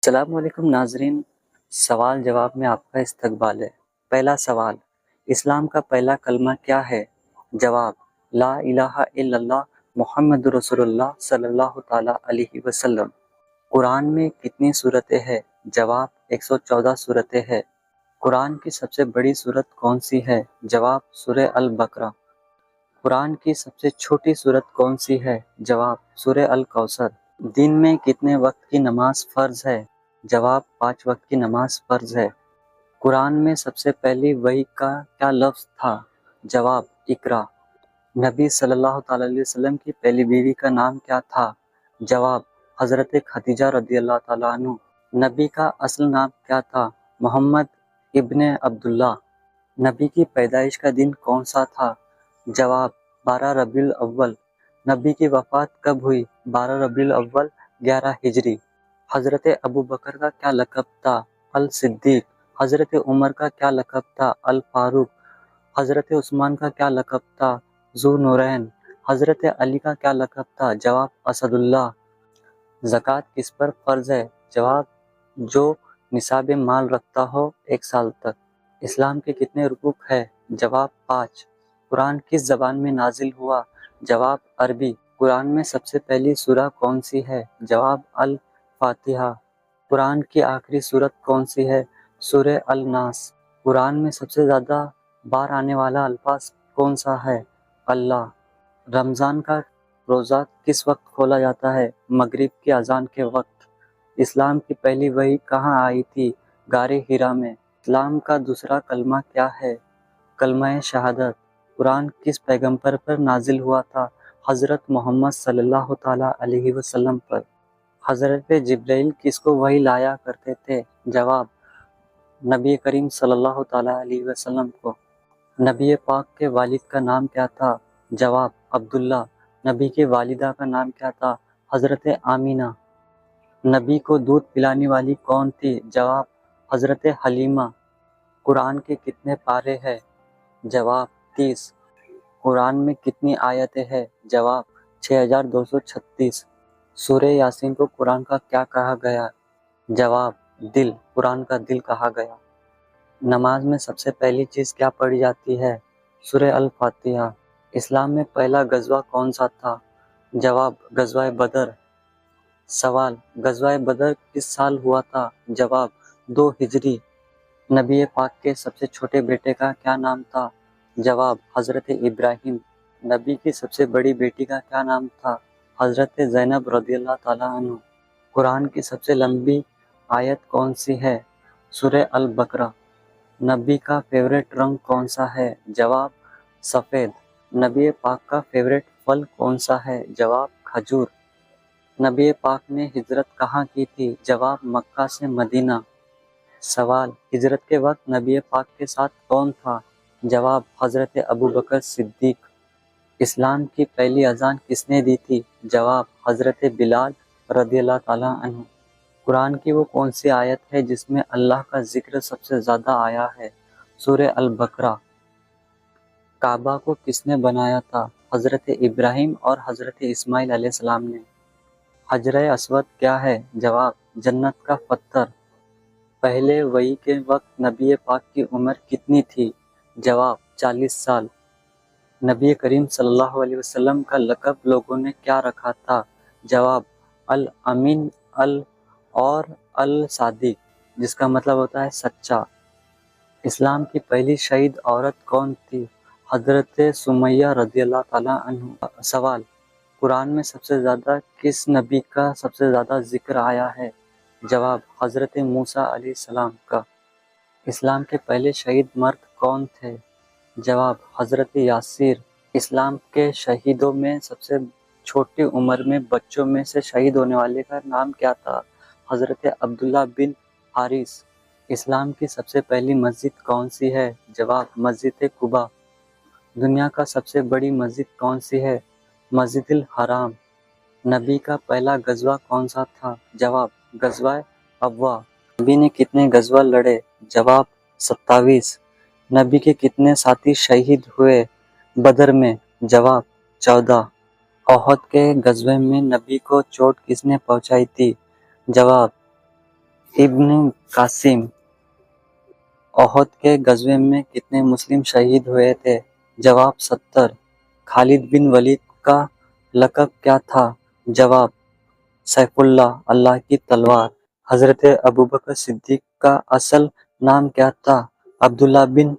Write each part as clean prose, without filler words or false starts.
السلام علیکم ناظرین، سوال جواب میں آپ کا استقبال ہے۔ پہلا سوال، اسلام کا پہلا کلمہ کیا ہے؟ جواب، لا الہ الا اللہ محمد رسول اللہ صلی اللہ تعالیٰ علیہ وسلم۔ قرآن میں کتنی سورتیں ہیں؟ جواب، 114 سورتیں ہیں۔ قرآن کی سب سے بڑی سورت کون سی ہے؟ جواب، سورہ البقرہ۔ قرآن کی سب سے چھوٹی سورت کون سی ہے؟ جواب، سورہ الکوثر۔ دن میں کتنے وقت کی نماز فرض ہے؟ جواب، 5 وقت کی نماز فرض ہے۔ قرآن میں سب سے پہلی وحی کا کیا لفظ تھا؟ جواب، اقرا۔ نبی صلی اللہ تعالیٰ علیہ وسلم کی پہلی بیوی کا نام کیا تھا؟ جواب، حضرت خدیجہ رضی اللہ تعالیٰ عنہ۔ نبی کا اصل نام کیا تھا؟ محمد ابن عبداللہ۔ نبی کی پیدائش کا دن کون سا تھا؟ جواب، 12 ربیع الاول۔ نبی کی وفات کب ہوئی؟ 12 ربیع الاول 11 ہجری۔ حضرت ابو بکر کا کیا لقب تھا؟ الصدیق۔ حضرت عمر کا کیا لقب تھا؟ الفاروق۔ حضرت عثمان کا کیا لقب تھا؟ ذو نورین۔ حضرت علی کا کیا لقب تھا؟ جواب، اسد اللہ۔ زکوٰۃ کس پر فرض ہے؟ جواب، جو نصاب مال رکھتا ہو 1 سال تک۔ اسلام کے کتنے رکوع ہے؟ جواب، 5۔ قرآن کس زبان میں نازل ہوا؟ جواب، عربی۔ قرآن میں سب سے پہلی سورہ کون سی ہے؟ جواب، الفاتحہ۔ قرآن کی آخری سورت کون سی ہے؟ سورہ الناس۔ قرآن میں سب سے زیادہ بار آنے والا الفاظ کون سا ہے؟ اللہ۔ رمضان کا روزہ کس وقت کھولا جاتا ہے؟ مغرب کی اذان کے وقت۔ اسلام کی پہلی وحی کہاں آئی تھی؟ غار حرا میں۔ اسلام کا دوسرا کلمہ کیا ہے؟ کلمہ شہادت۔ قرآن کس پیغمبر پر نازل ہوا تھا؟ حضرت محمد صلی اللہ تعالیٰ علیہ وسلم پر۔ حضرت جبرائیل کس کو وحی لایا کرتے تھے؟ جواب، نبی کریم صلی اللہ تعالیٰ علیہ وسلم کو۔ نبی پاک کے والد کا نام کیا تھا؟ جواب، عبداللہ۔ نبی کی والدہ کا نام کیا تھا؟ حضرت آمینہ۔ نبی کو دودھ پلانے والی کون تھی؟ جواب، حضرت حلیمہ۔ قرآن کے کتنے پارے ہیں؟ جواب، 30۔ قرآن میں کتنی آیتیں ہیں؟ جواب، 6236۔ سورہ یاسین کو قرآن کا کیا کہا گیا؟ جواب، دل۔ قرآن کا دل کہا گیا۔ نماز میں سب سے پہلی چیز کیا پڑھی جاتی ہے؟ سورہ الفاتحہ۔ اسلام میں پہلا غزوہ کون سا تھا؟ جواب، غزوہ بدر۔ سوال، غزوہ بدر کس سال ہوا تھا؟ جواب، 2 ہجری۔ نبی پاک کے سب سے چھوٹے بیٹے کا کیا نام تھا؟ جواب، حضرت ابراہیم۔ نبی کی سب سے بڑی بیٹی کا کیا نام تھا؟ حضرت زینب رضی اللہ تعالیٰ عنہ۔ قرآن کی سب سے لمبی آیت کون سی ہے؟ سورہ البقرہ۔ نبی کا فیوریٹ رنگ کون سا ہے؟ جواب، سفید۔ نبی پاک کا فیوریٹ پھل کون سا ہے؟ جواب، کھجور۔ نبی پاک نے ہجرت کہاں کی تھی؟ جواب، مکہ سے مدینہ۔ سوال، ہجرت کے وقت نبی پاک کے ساتھ کون تھا؟ جواب، حضرت ابوبکر صدیق۔ اسلام کی پہلی اذان کس نے دی تھی؟ جواب، حضرت بلال رضی اللہ تعالیٰ عنہ۔ قرآن کی وہ کون سی آیت ہے جس میں اللہ کا ذکر سب سے زیادہ آیا ہے؟ سورہ البقرہ۔ کعبہ کو کس نے بنایا تھا؟ حضرت ابراہیم اور حضرت اسماعیل علیہ السلام نے۔ حجر اسود کیا ہے؟ جواب، جنت کا پتھر۔ پہلے وحی کے وقت نبی پاک کی عمر کتنی تھی؟ جواب، 40 سال۔ نبی کریم صلی اللہ علیہ وسلم کا لقب لوگوں نے کیا رکھا تھا؟ جواب، الامین اور الصادق، جس کا مطلب ہوتا ہے سچا۔ اسلام کی پہلی شہید عورت کون تھی؟ حضرت سمیہ رضی اللہ تعالیٰ عنہ۔ سوال، قرآن میں سب سے زیادہ کس نبی کا سب سے زیادہ ذکر آیا ہے؟ جواب، حضرت موسیٰ علیہ السلام کا۔ اسلام کے پہلے شہید مرد کون تھے؟ جواب، حضرت یاسر۔ اسلام کے شہیدوں میں سب سے چھوٹی عمر میں بچوں میں سے شہید ہونے والے کا نام کیا تھا؟ حضرت عبداللہ بن حارث۔ اسلام کی سب سے پہلی مسجد کون سی ہے؟ جواب، مسجد قباء۔ دنیا کا سب سے بڑی مسجد کون سی ہے؟ مسجد الحرام۔ نبی کا پہلا غزوہ کون سا تھا؟ جواب، غزوہ ابوا۔ نبی نے کتنے غزوہ لڑے؟ جواب، 27۔ نبی کے کتنے ساتھی شہید ہوئے بدر میں؟ جواب، 14۔ احد کے غزوے میں نبی کو چوٹ کس نے پہنچائی تھی؟ جواب، ابن قاسم احد کے غزوے میں کتنے مسلم شہید ہوئے تھے؟ جواب 70۔ خالد بن ولید کا لقب کیا تھا؟ جواب سیف اللہ، اللہ کی تلوار۔ حضرت ابوبکر صدیق کا اصل نام کیا تھا؟ عبداللہ بن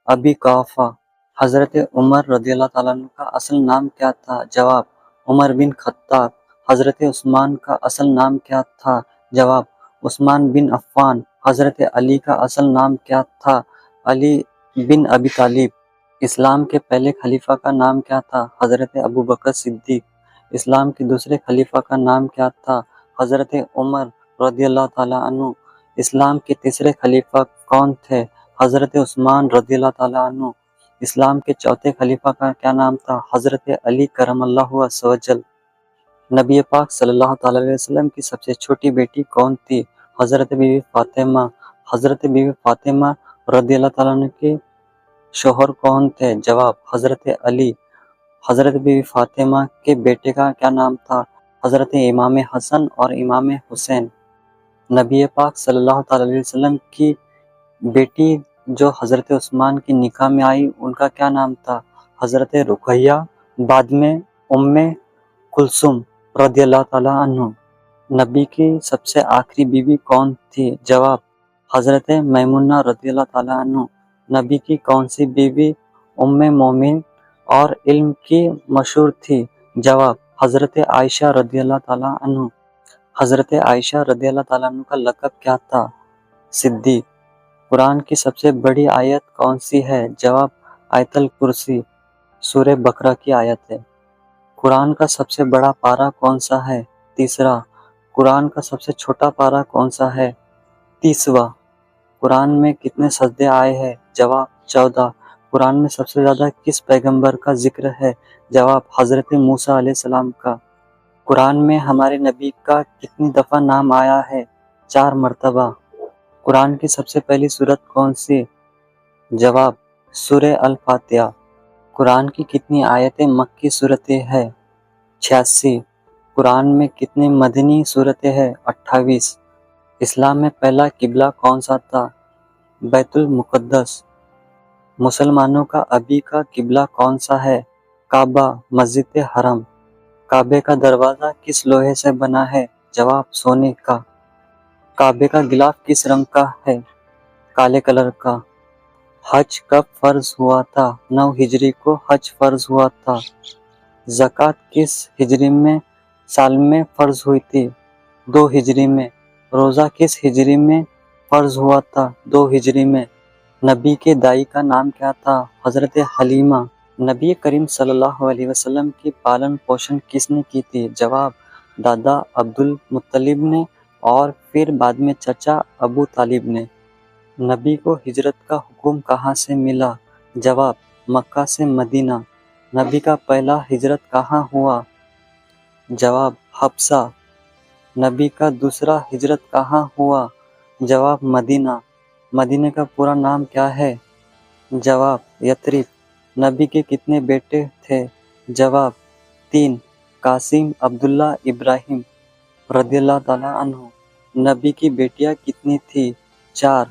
ابی قحافہ۔ حضرت عمر رضی اللہ تعالیٰ عنہ کا اصل نام کیا تھا؟ جواب عمر بن خطاب۔ حضرت عثمان کا اصل نام کیا تھا؟ جواب عثمان بن عفان۔ حضرت علی کا اصل نام کیا تھا؟ علی بن ابی طالب۔ اسلام کے پہلے خلیفہ کا نام کیا تھا؟ حضرت ابوبکر صدیق۔ اسلام کے دوسرے خلیفہ کا نام کیا تھا؟ حضرت عمر رضی اللہ تعالیٰ عنہ۔ اسلام کے تیسرے خلیفہ کون تھے؟ حضرت عثمان رضی اللہ تعالیٰ عنہ۔ اسلام کے چوتھے خلیفہ کا کیا نام تھا؟ حضرت علی کرم اللہ وجہ وجل۔ نبی پاک صلی اللہ تعالیٰ علیہ وسلم کی سب سے چھوٹی بیٹی کون تھی؟ حضرت بی بی فاطمہ۔ حضرت بی بی فاطمہ رضی اللہ تعالیٰ عنہ کے شوہر کون تھے؟ جواب حضرت علی۔ حضرت بی بی فاطمہ کے بیٹے کا کیا نام تھا؟ حضرت امام حسن اور امام حسین۔ نبی پاک صلی اللہ تعالیٰ علیہ وسلم کی بیٹی جو حضرت عثمان کی نکاح میں آئی ان کا کیا نام تھا؟ حضرت رقیہ، بعد میں ام کلثوم رضی اللہ تعالیٰ عنہ۔ نبی کی سب سے آخری بیوی کون تھی؟ جواب حضرت میمونہ رضی اللہ تعالیٰ عنہ۔ نبی کی کون سی بیوی ام مومن اور علم کی مشہور تھی؟ جواب حضرت عائشہ رضی اللہ تعالیٰ عنہ۔ حضرت عائشہ رضی اللہ تعالیٰ عنہ کا لقب کیا تھا؟ صدیق۔ قرآن کی سب سے بڑی آیت کون سی ہے؟ جواب آیت الکرسی، سورہ بقرہ کی آیت ہے۔ قرآن کا سب سے بڑا پارہ کون سا ہے؟ تیسرا۔ قرآن کا سب سے چھوٹا پارہ کون سا ہے؟ 30واں۔ قرآن میں کتنے سجدے آئے ہیں؟ جواب 14۔ قرآن میں سب سے زیادہ کس پیغمبر کا ذکر ہے؟ جواب حضرت موسیٰ علیہ السلام کا۔ قرآن میں ہمارے نبی کا کتنی دفعہ نام آیا ہے؟ 4 مرتبہ۔ قرآن کی سب سے پہلی سورت کون سی؟ جواب سورہ الفاتحہ۔ قرآن کی کتنی آیتیں مکی صورتیں ہیں؟ 86۔ قرآن میں کتنی مدنی صورتیں ہیں؟ 28۔ اسلام میں پہلا قبلہ کون سا تھا؟ بیت المقدس۔ مسلمانوں کا ابھی کا قبلہ کون سا ہے؟ کعبہ، مسجد حرم۔ کعبے کا دروازہ کس لوہے سے بنا ہے؟ جواب سونے کا۔ کعبے کا غلاف کس رنگ کا ہے؟ کالے کلر کا۔ حج کب فرض ہوا تھا؟ 9 ہجری کو حج فرض ہوا تھا۔ زکوٰۃ کس ہجری میں سال میں فرض ہوئی تھی؟ 2 ہجری میں۔ روزہ کس ہجری میں فرض ہوا تھا؟ 2 ہجری میں۔ نبی کے دائی کا نام کیا تھا؟ حضرت حلیمہ۔ نبی کریم صلی اللہ علیہ وسلم کی پالن پوشن کس نے کی تھی؟ جواب دادا عبد المطلب نے اور پھر بعد میں چچا ابو طالب نے۔ نبی کو ہجرت کا حکم کہاں سے ملا؟ جواب مکہ سے مدینہ۔ نبی کا پہلا ہجرت کہاں ہوا؟ جواب حبشہ۔ نبی کا دوسرا ہجرت کہاں ہوا؟ جواب مدینہ۔ مدینہ کا پورا نام کیا ہے؟ جواب یثرب۔ نبی کے کتنے بیٹے تھے؟ جواب 3، قاسم، عبداللہ، ابراہیم رضی اللہ تعالیٰ عنہ۔ نبی کی بیٹیاں کتنی تھی؟ 4،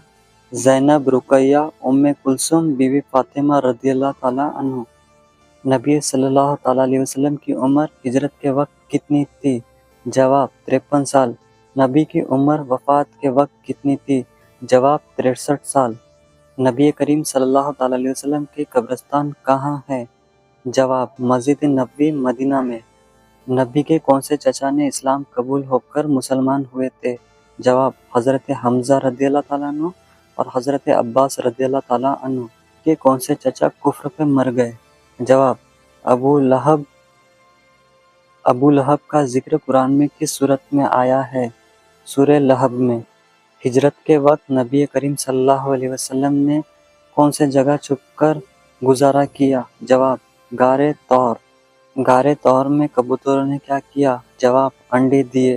زینب، رقیہ، ام کلثوم، بی بی فاطمہ رضی اللہ تعالیٰ عنہ۔ نبی صلی اللہ تعالیٰ علیہ وسلم کی عمر ہجرت کے وقت کتنی تھی؟ جواب 53 سال۔ نبی کی عمر وفات کے وقت کتنی تھی؟ جواب 63 سال۔ نبی کریم صلی اللہ تعالیٰ علیہ وسلم کے قبرستان کہاں ہے؟ جواب مسجد نبوی مدینہ میں۔ نبی کے کون سے چچا نے اسلام قبول ہو کر مسلمان ہوئے تھے؟ جواب حضرت حمزہ رضی اللہ تعالیٰ عنہ اور حضرت عباس رضی اللہ تعالیٰ عنہ۔ کے کون سے چچا کفر پہ مر گئے؟ جواب ابو لہب۔ ابو لہب کا ذکر قرآن میں کس صورت میں آیا ہے؟ سورہ لہب میں۔ ہجرت کے وقت نبی کریم صلی اللہ علیہ وسلم نے کون سے جگہ چھپ کر گزارا کیا؟ جواب غار طور۔ غار طور میں کبوتروں نے کیا کیا؟ جواب انڈے دیے۔